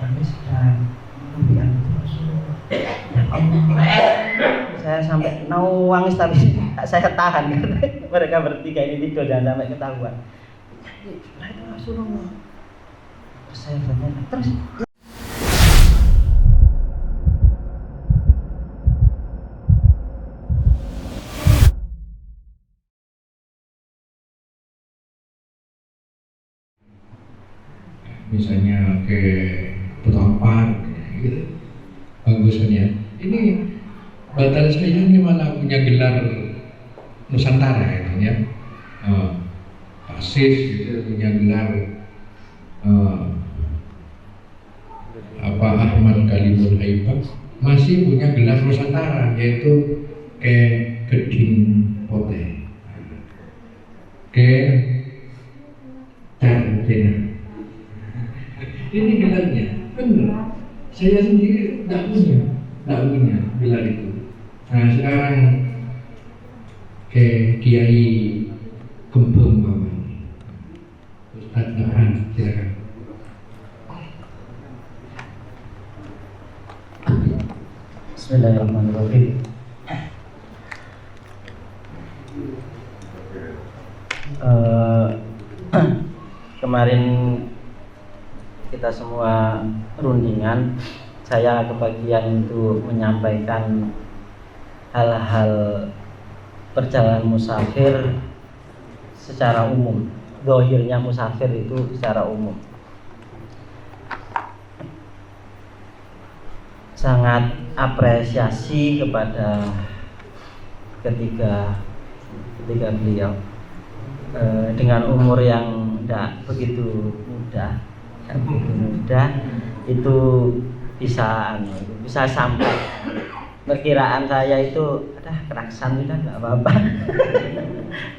Kami sedang impian Rasulullah. Ya Allah, saya sampai nangis tapi saya tahan karena mereka bertiga ini tidur jangan sampai ketahuan. Setelah itu Rasulullah. Terus saya bertanya, terus misalnya ke Petampan gitu, bagus kan ya. Ini batal saya ini malah punya gelar Nusantara gitu ya, Pasis gitu punya gelar Ahmad Kalimul Haibah, masih punya gelar Nusantara yaitu ke Geding Pote, ke Cardena. Ini gelarnya, benar. Saya sendiri tidak punya gelar itu. Nah sekarang ke Kiai Gembong Paman, Ustadz Nahran, silakan. Bismillahirrahmanirrahim. Kemarin kita semua rundingan, saya kebagian untuk menyampaikan hal-hal perjalanan musafir secara umum. Zahirnya musafir itu secara umum. Sangat apresiasi kepada ketiga beliau dengan umur yang tidak begitu muda. Itu bisa sampai perkiraan saya itu keraksan kita nggak apa-apa.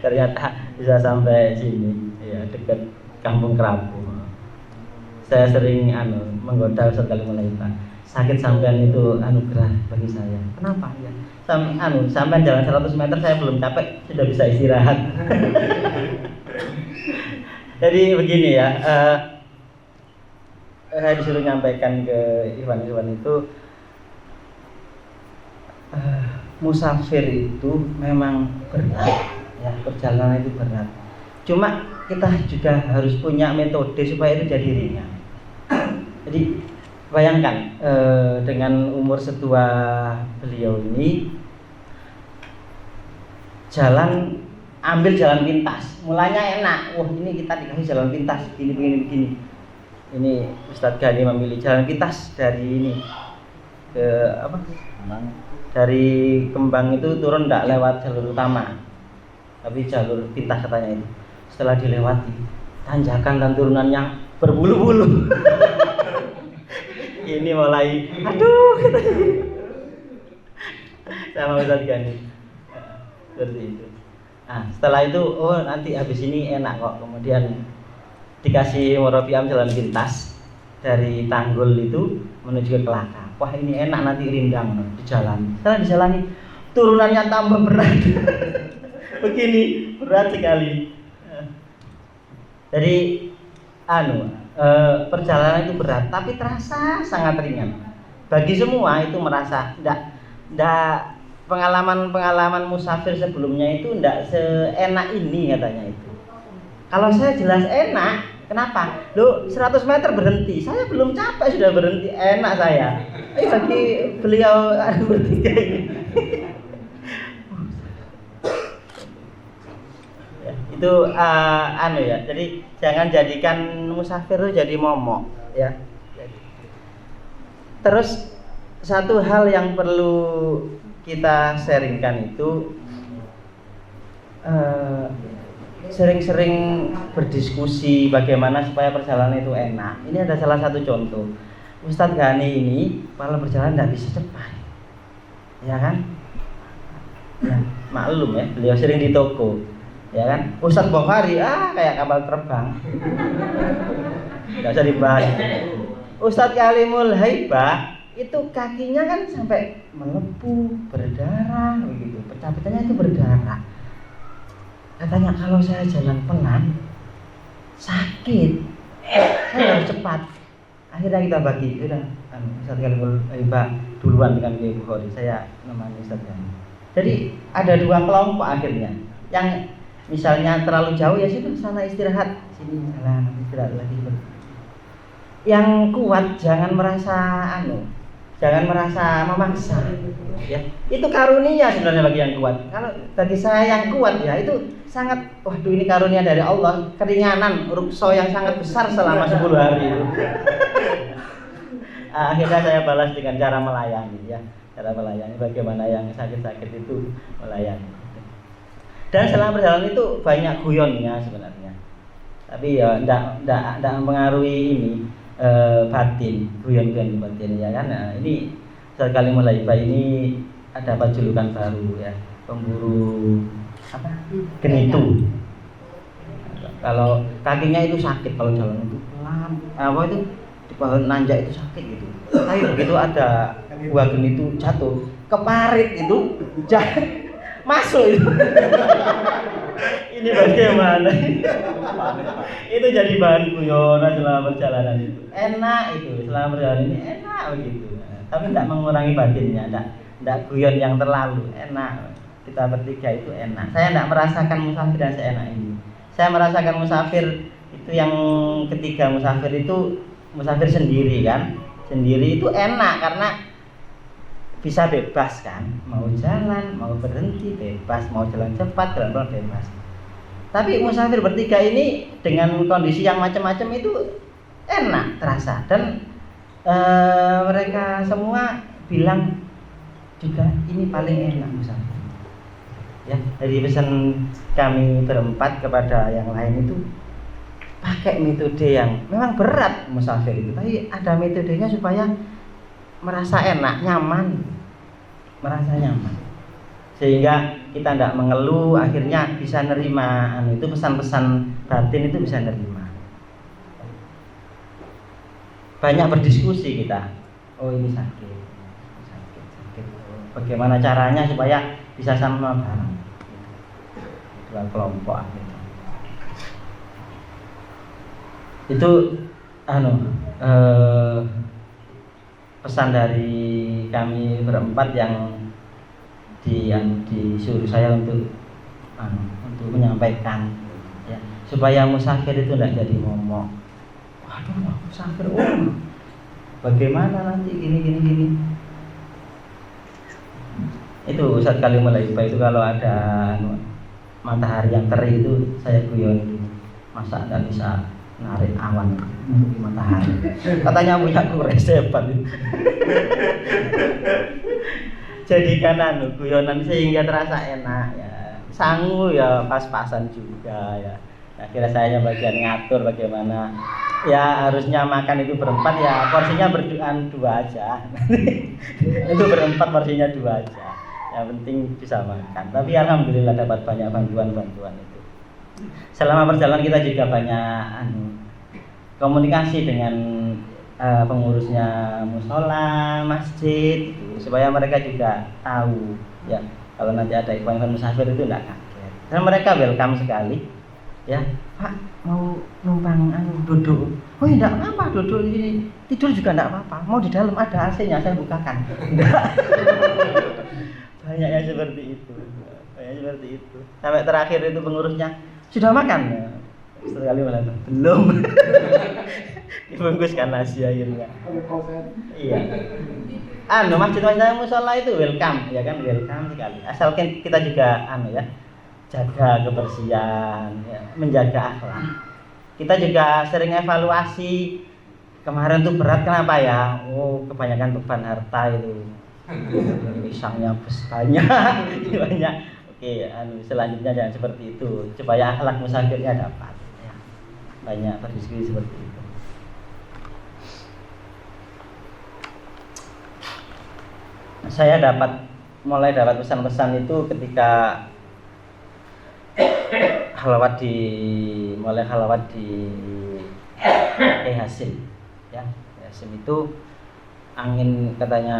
Ternyata bisa sampai sini ya, dekat Kampung Kerapu. Saya sering menggoda Ustaz Kalimul Haibah, sakit sampean itu anugerah bagi saya. Kenapa ya? Sampean jalan 100 meter saya belum capek sudah bisa istirahat. Jadi begini ya, saya disuruh nyampaikan ke Iwan itu, musafir itu memang berat ya, perjalanan itu berat. Cuma kita juga harus punya metode supaya itu jadi ringan. Jadi bayangkan dengan umur setua beliau ini ambil jalan pintas, mulanya enak. Wah, ini kita dikasih jalan pintas begini. Ini Ustadz Ghani memilih jalan pintas dari ini ke dari Kembang itu turun tidak lewat jalur utama, tapi jalur pintas katanya itu. Setelah dilewati, tanjakan dan turunannya berbulu-bulu. Ini mulai, aduh, sama Ustadz Ghani seperti itu. Nah, setelah itu, nanti habis ini enak kok. Kemudian dikasih Morofiam jalan pintas dari Tanggul itu menuju ke Kelaka. Wah, ini enak, nanti rindang di jalan. Setelah dijalani, turunannya tambah berat. Begini, berat sekali. Jadi perjalanan itu berat, tapi terasa sangat ringan. Bagi semua itu merasa enggak pengalaman musafir sebelumnya itu enggak seenak ini katanya itu. Kalau saya jelas enak. Kenapa? 100 meter berhenti. Saya belum capek sudah berhenti, enak saya. Bagi beliau bertiga ini. Itu ya. Jadi jangan jadikan musafir itu jadi momok ya. Terus satu hal yang perlu kita sharingkan itu sering-sering berdiskusi bagaimana supaya perjalanan itu enak. Ini ada salah satu contoh. Ustadz Ghani ini kalau berjalan tidak bisa cepat, ya kan? Ya, maklum ya, beliau sering di toko, ya kan? Ustadz Bukhari kayak kapal terbang, nggak usah dibahas. Ustadz Kalimul Haibah itu kakinya kan sampai melepuh, berdarah, begitu. Pecah-pecahnya itu berdarah. Katanya kalau saya jalan pelan sakit, saya harus cepat. Akhirnya kita bagi, udah Ustaz Kalimul Hibah duluan dengan Kiai Bukhari, saya nemani Ustaz Gani. Jadi ada dua kelompok akhirnya. Yang misalnya terlalu jauh ya sudah sana istirahat, sini jalan istirahat lagi. Yang kuat jangan merasa jangan merasa memaksa. Ya, itu karunia sebenarnya bagi yang kuat. Kalau bagi saya yang kuat ya itu sangat, waduh ini karunia dari Allah, keringanan, rukso yang sangat besar selama 10 hari itu. Akhirnya saya balas dengan cara melayani ya, cara melayani bagaimana yang sakit-sakit itu melayani. Dan selama perjalanan itu banyak guyonnya sebenarnya. Tapi ya enggak mempengaruhi ini batin, guyon-guyon batin ya kan. Nah, ini sekali mulai ini ada apa julukan baru ya, pemburu apa? Genitu. Kalau kakinya itu sakit kalau jalan itu pelan, apa itu di pohon nanjak itu sakit gitu. Tapi begitu ada buah genitu jatuh, keparit itu masuk itu. Ini bagaimana? Itu jadi bahan guyonan selama perjalanan itu. Enak itu selama perjalanan ini enak begitu. Tapi tidak mengurangi batinnya, tidak guyon yang terlalu enak. Kita bertiga itu enak. Saya tidak merasakan musafir yang seenak ini. Saya merasakan musafir itu yang ketiga musafir itu musafir sendiri kan. Sendiri itu enak karena bisa bebas kan. Mau jalan, mau berhenti bebas, mau jalan cepat, jalan pelan bebas. Tapi musafir bertiga ini dengan kondisi yang macam-macam itu enak terasa dan mereka semua bilang juga ini paling enak musafir. Ya, dari pesan kami berempat kepada yang lain itu pakai metode yang memang berat musafir itu, tapi ada metodenya supaya merasa enak, nyaman, merasa nyaman, sehingga kita tidak mengeluh, akhirnya bisa nerima itu pesan-pesan batin itu bisa nerima. Banyak berdiskusi kita, oh ini sakit. Bagaimana caranya supaya bisa sama bareng. Dua kelompok akhirnya. Itu pesan dari kami berempat yang disuruh saya untuk menyampaikan ya, supaya musafir itu tidak jadi ngomong, waduh musafir bagaimana nanti gini. Itu Ustaz Kalimul Hibah itu kalau ada matahari yang terik itu saya guyon, masa nggak bisa narik awan untuk matahari, katanya punya kures hebat itu. Jadikan guyonan sehingga terasa enak ya, sangu ya pas-pasan juga ya. Akhirnya saya bagian ngatur bagaimana ya, harusnya makan itu berempat ya porsinya berduaan 2 aja. Itu berempat porsinya 2 aja, yang penting bisa makan. Tapi alhamdulillah dapat banyak bantuan itu. Selama perjalanan kita juga banyak komunikasi dengan pengurusnya musola, masjid gitu, supaya mereka juga tahu ya kalau nanti ada ikhwan musafir itu tidak kaget. Dan mereka welcome sekali. Ya, Pak mau numpang duduk. Oh tidak apa-apa duduk di sini. Tidur juga tidak apa-apa. Mau di dalam ada AC-nya, saya bukakan. Enggak. Banyak yang seperti itu. Sampai terakhir itu pengurusnya sudah makan. Sekali malah belum. Dibungkuskan nasi akhirnya. Iya. Masjid-masjid musola itu welcome, ya kan, welcome sekali. Asalkan kita juga ya, jaga kebersihan, ya, menjaga akhlak. Kita juga sering evaluasi kemarin tuh berat kenapa ya? Oh, kebanyakan beban harta itu. Pisangnya banyak. Oke, selanjutnya jangan seperti itu supaya akhlak musafirnya dapat. Ya. Banyak berdiskusi seperti itu. Saya mulai dapat pesan-pesan itu ketika halawat di Hasim ya. Hasim itu angin, katanya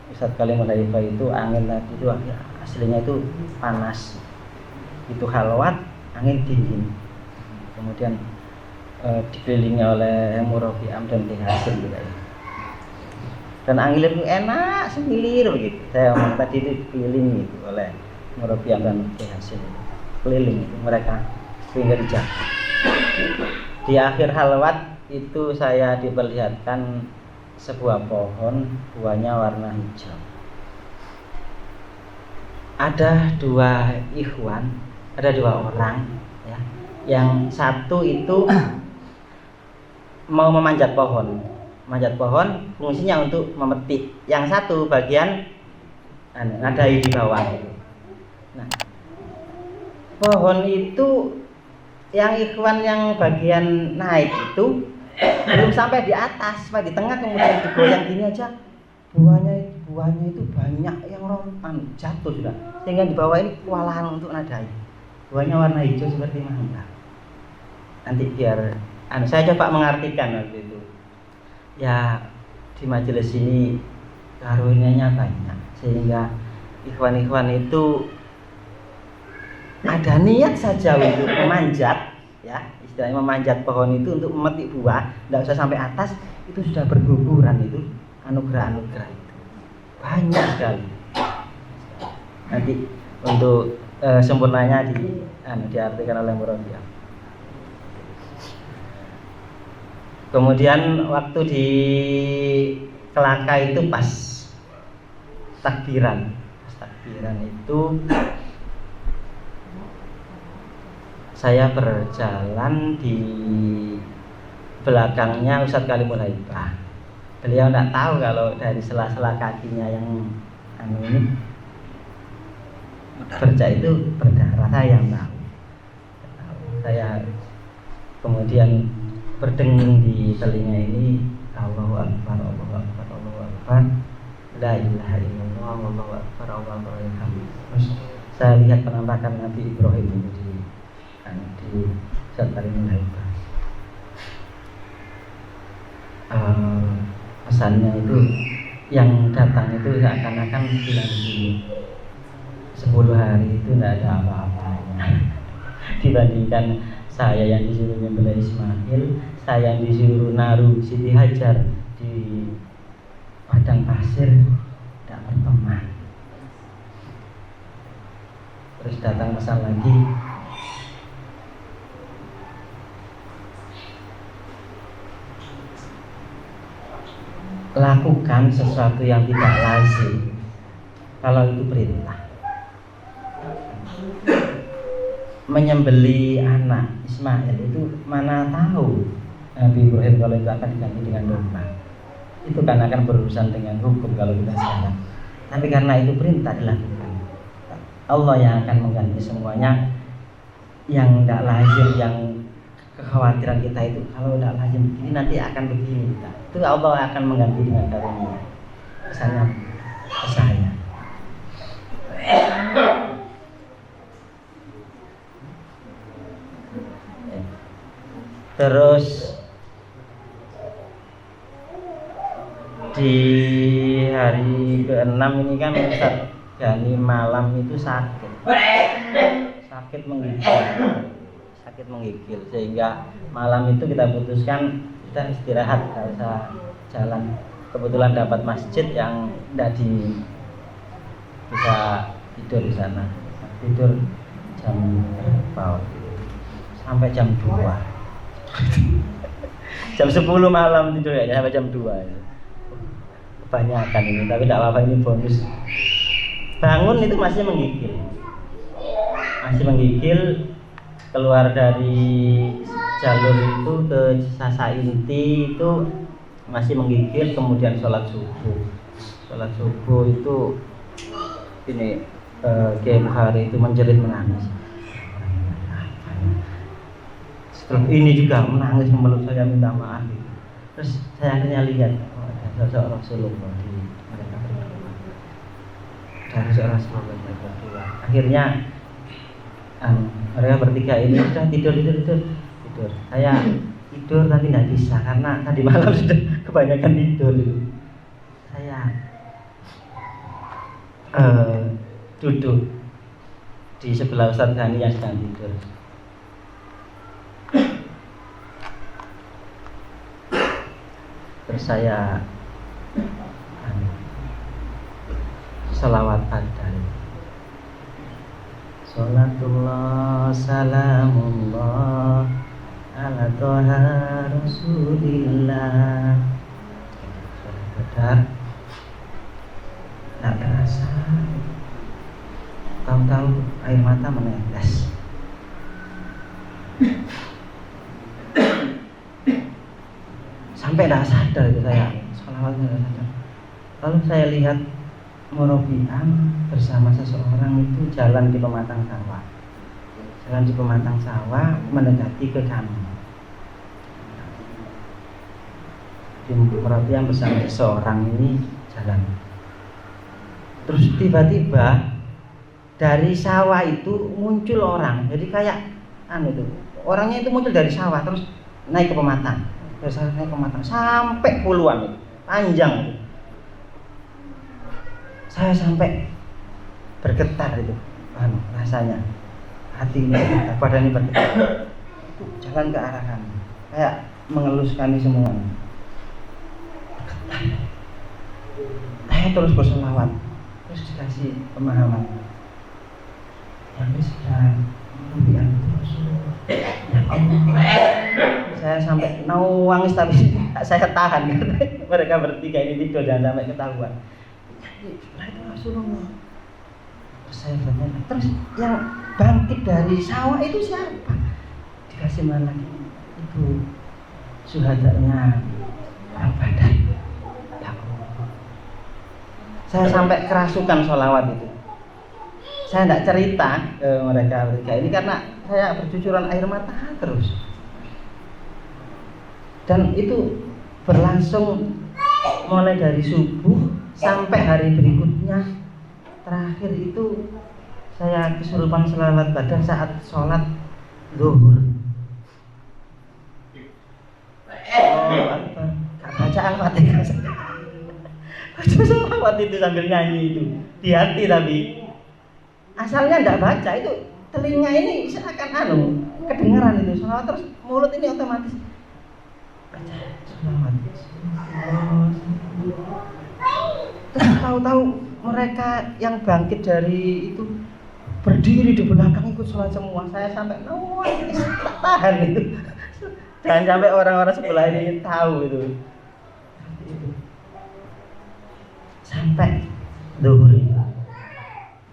Ustaz Kalimul Hibah itu angin tadi itu aslinya itu panas, itu halawat angin dingin, kemudian dikelilingi oleh murabi am dan Ki Hasim juga ya. Dan angin itu enak semilir begitu. Saya ngomong tadi itu dikelilingi itu oleh murabi am dan Ki Hasim, keliling itu mereka sehingga dijaga. Di akhir halwat itu saya diperlihatkan sebuah pohon, buahnya warna hijau. Ada dua ikhwan, ada dua orang ya. Yang satu itu mau memanjat pohon. Manjat pohon fungsinya untuk memetik. Yang satu bagian ngadai di bawah. Nah, pohon itu yang ikhwan yang bagian naik itu belum sampai di atas, sampai di tengah kemudian digoyang gini aja. Buahnya itu banyak yang rontan, jatuh sudah. Sehingga di bawah ini kewalahan untuk nadai. Buahnya warna hijau seperti mangga. Nanti biar saya coba mengartikan waktu itu. Ya di majelis ini karunia-nya banyak sehingga ikhwan-ikhwan itu ada niat saja untuk memanjat, ya istilahnya memanjat pohon itu untuk memetik buah, tidak usah sampai atas, itu sudah berguguran itu anugerah-anugerah itu banyak sekali. Nanti untuk sempurnanya diartikan oleh Murabiah. Kemudian waktu di Kelaka itu pas takbiran itu saya berjalan di belakangnya Ustadz Kalimul Haibah. Beliau tidak tahu kalau dari sela-sela kakinya yang ini bercak itu berdarah, saya yang tahu. Saya kemudian berdengung di telinga ini, Allahu Akbar, Allahu Akbar, Allahu Akbar, la ilaha illallah, Allahu Akbar, Allahu Akbar. Terus saya lihat penampakan Nabi Ibrahim itu di Ustadz Kalimul Haibah. Pesannya itu yang datang itu seakan-akan bilang begini, 10 hari itu tidak ada apa-apanya dibandingkan saya yang disuruh nyembelih Ismail, saya yang disuruh naruh Siti Hajar di padang pasir, tidak berteman. Terus datang pesan lagi, lakukan sesuatu yang tidak lazim kalau itu perintah. Menyembeli anak Ismail itu mana tahu Nabi Ibrahim kalau itu akan diganti dengan domba. Itu kan akan berurusan dengan hukum kalau kita sekarang. Tapi karena itu perintah dilakukan. Allah yang akan mengganti semuanya. Yang tidak lazim, yang kekhawatiran kita itu kalau tidak lazim begini nanti akan begini kita. Itu Allah akan mengganti dengan karunia. Misalnya ke saya. Terus di hari ke-6 ini kan Ustaz Gani malam itu sakit menggigil sehingga malam itu kita putuskan kita istirahat, nggak usah jalan. Kebetulan dapat masjid yang tidak bisa tidur di sana, tidur jam berapa sampai jam 2 jam 10 malam tidur ya sampai jam 2 ya. Kebanyakan ini, tapi tidak apa-apa, ini bonus. Bangun itu masih menggigil, keluar dari jalur itu ke Sasa Inti itu masih menggigil, kemudian sholat subuh itu ini Kiai Bukhari itu menjerit menangis. Ini juga menangis memeluk saya minta maaf. Terus saya akhirnya lihat ada sosok Rasulullah di mereka berdua. Akhirnya mereka bertiga ini sudah tidur. Saya tidur tapi tidak bisa karena tadi malam sudah kebanyakan tidur. Saya duduk di sebelah Ustadz Ghani yang sedang tidur. Terus saya salawat pada Salatullah salamullah ala toha rasulillah. Benar, tak terasa, tahu-tahu air mata menetes. Sampai tidak sadar itu saya, salawatnya tidak sadar. Lalu saya lihat Murabi'ah bersama seseorang itu jalan di pematang sawah. Jalan di pematang sawah mendekati ke kami. Di Murabi'ah bersama seseorang ini jalan. Terus tiba-tiba dari sawah itu muncul orang. Jadi kayak itu. Orangnya itu muncul dari sawah terus naik ke pematang. Terus naik ke pematang sampai puluhan itu. Panjang itu. Saya sampai bergetar itu, rasanya hati ini bergetar, badan ini bergetar. Itu jalan ke arah kami, kayak mengelus kami semua. Bergetar. Saya terus berselawat, terus dikasih pemahaman. Yang sudah kemudian terus, ya Allah. Saya sampai nangis tapi saya tahan karena mereka bertiga ini tidur jangan sampai ketahuan. Itu Rasulullah. Terus saya bertanya, terus yang bangkit dari sawah itu siapa? Dikasih mana lagi? Itu syuhadanya perang Badar. Ya Allah. Saya sampai kerasukan sholawat itu. Saya tidak cerita ke mereka bertiga ini karena saya bercucuran air mata terus. Dan itu berlangsung mulai dari subuh sampai hari berikutnya. Terakhir itu saya kesurupan selawat Badar saat sholat zuhur. Oh, Akbar. Gak baca Al-Fatihah. Baca selawat itu sambil nyanyi itu di hati, tapi asalnya tidak baca. Itu telinga ini seakan kedengaran itu selawat, terus mulut ini otomatis baca selawat. Terus tahu-tahu mereka yang bangkit dari itu berdiri di belakang ikut sholat semua. Saya sampai tak tahan itu. Jangan sampai orang-orang sebelah ini tahu itu. Sampai zuhur itu.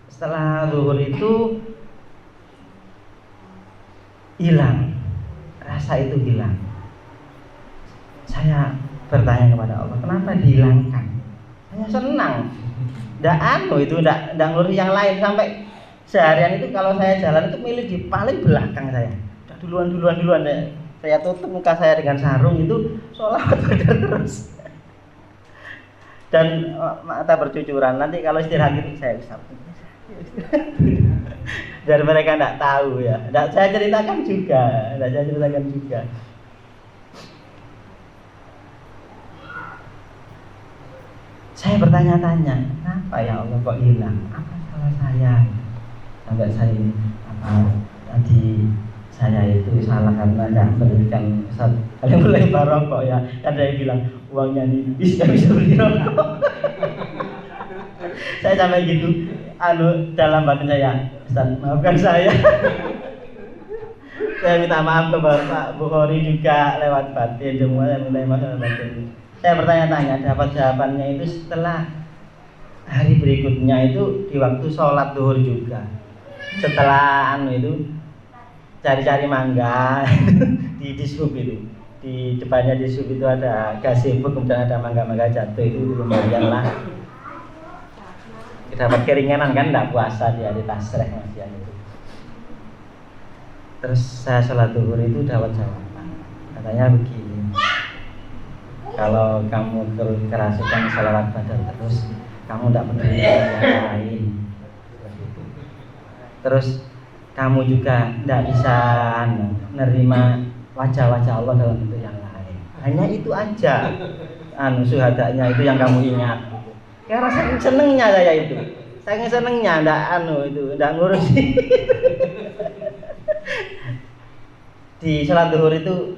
Setelah zuhur itu hilang, rasa itu hilang. Saya bertanya kepada Allah, kenapa dihilangkan? Saya senang. Nggak ngurus yang lain. Sampai seharian itu kalau saya jalan itu milih di paling belakang saya. Udah duluan deh. Saya tutup muka saya dengan sarung itu sholawat Badar terus. Dan mata bercucuran. Nanti kalau istirahat itu saya usap. Biar mereka tidak tahu ya. Saya ceritakan juga. Saya bertanya-tanya, kenapa ya Allah kok hilang? Apa salah saya? Sampai saya ini tadi saya itu salah karena tidak berikan kalian boleh barokok ya. Kan saya bilang uangnya nipis, nggak bisa beli rokok. Saya sampai gitu, dalam batin saya, Ustaz maafkan saya. Saya minta maaf ke Bapak Bukhari juga lewat batin, semua saya minta maaf lewat batin. Saya bertanya-tanya, dapat jawabannya itu setelah hari berikutnya itu di waktu sholat zuhur juga. Setelah itu cari-cari mangga di dishub itu. Di depannya dishub itu ada gazebo, kemudian ada mangga-mangga jatuh, itu lumayan lah. Dapat keringanan kan, tidak puasa di hari tasreh masih itu. Terus saya sholat zuhur itu dapat jawaban. Katanya begini. Kalau kamu kerasukan sholawat Badar terus, kamu tidak peduli dengan yang lain. Terus kamu juga tidak bisa menerima wajah-wajah Allah dalam bentuk yang lain. Hanya itu aja. Syuhadanya itu yang kamu ingat. Karena saking senengnya saya itu. Saking senengnya tidak ngurusi. Di sholat zuhur itu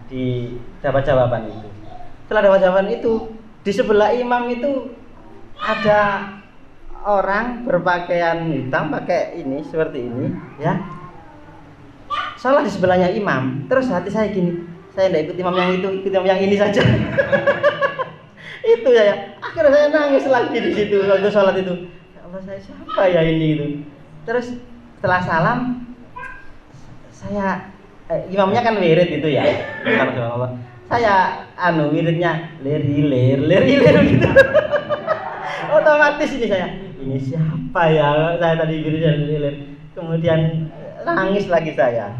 di dapat jawaban itu. Setelah ada wajah itu, di sebelah imam itu ada orang berpakaian hitam, pakai ini seperti ini, ya. Salah di sebelahnya imam. Terus hati saya gini, saya tidak ikut imam yang itu, ikut imam yang ini saja. Itu ya. Akhirnya saya nangis lagi di situ waktu sholat itu. Ya Allah, saya siapa ya ini itu. Terus setelah salam, saya imamnya kan wirid itu ya. Saya wiridnya lir gitu. Otomatis ini saya, ini siapa ya? Saya tadi wiridnya lir. Kemudian nangis lagi saya.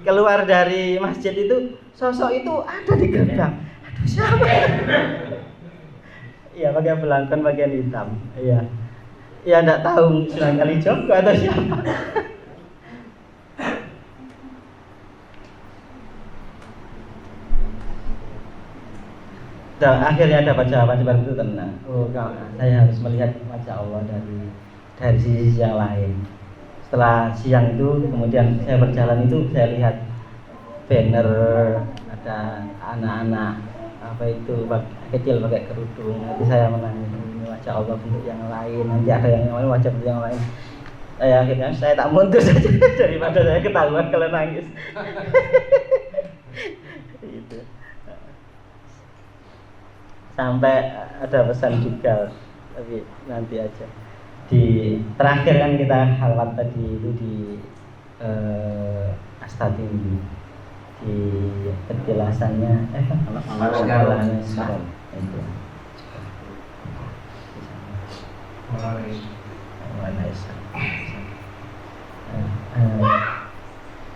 Keluar dari masjid itu, sosok itu ada di gerbang. Aduh, siapa? Iya, pakai belangkon bagian hitam. Iya. Ya enggak tahu Sunan Kalijogo atau siapa. Dan akhirnya dapat jawaban seperti itu, tenang. Oh, saya harus melihat wajah Allah dari sisi yang lain. Setelah siang itu, kemudian saya berjalan itu, saya lihat banner ada anak-anak apa itu kecil pakai kerudung. Nanti saya menangis, ini wajah Allah bentuk yang lain. Nanti ada yang lain wajah bentuk yang lain. Akhirnya saya tak mundur saja daripada saya ketahuan kalau nangis. Gitu. Sampai ada pesan juga, tapi nanti aja. Di terakhir kan kita halwat tadi itu di Asta Tinggi, di penjelasannya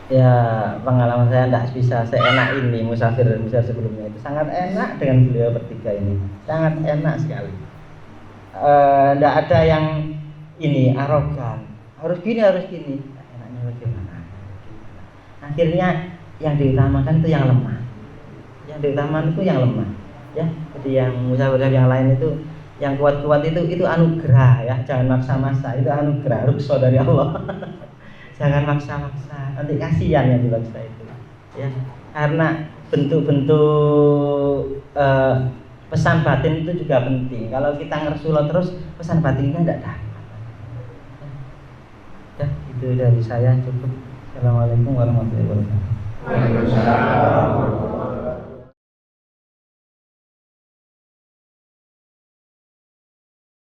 ya pengalaman saya tidak bisa seenak ini musafir sebelumnya itu sangat enak dengan beliau bertiga ini, sangat enak sekali. Tidak ada yang ini arogan, harus gini enaknya bagaimana. Akhirnya yang diutamakan itu yang lemah, ya. Jadi yang musafir yang lain itu yang kuat itu anugerah ya, jangan maksa-maksa, itu anugerah rukso dari Allah. Jangan maksa-maksa, nanti kasihan yang dibaksa itu, ya. Karena bentuk-bentuk pesan batin itu juga penting. Kalau kita ngersulo terus, pesan batinnya tidak dapat. Ya, itu dari saya cukup. Assalamualaikum warahmatullahi wabarakatuh. Waalaikumsalam.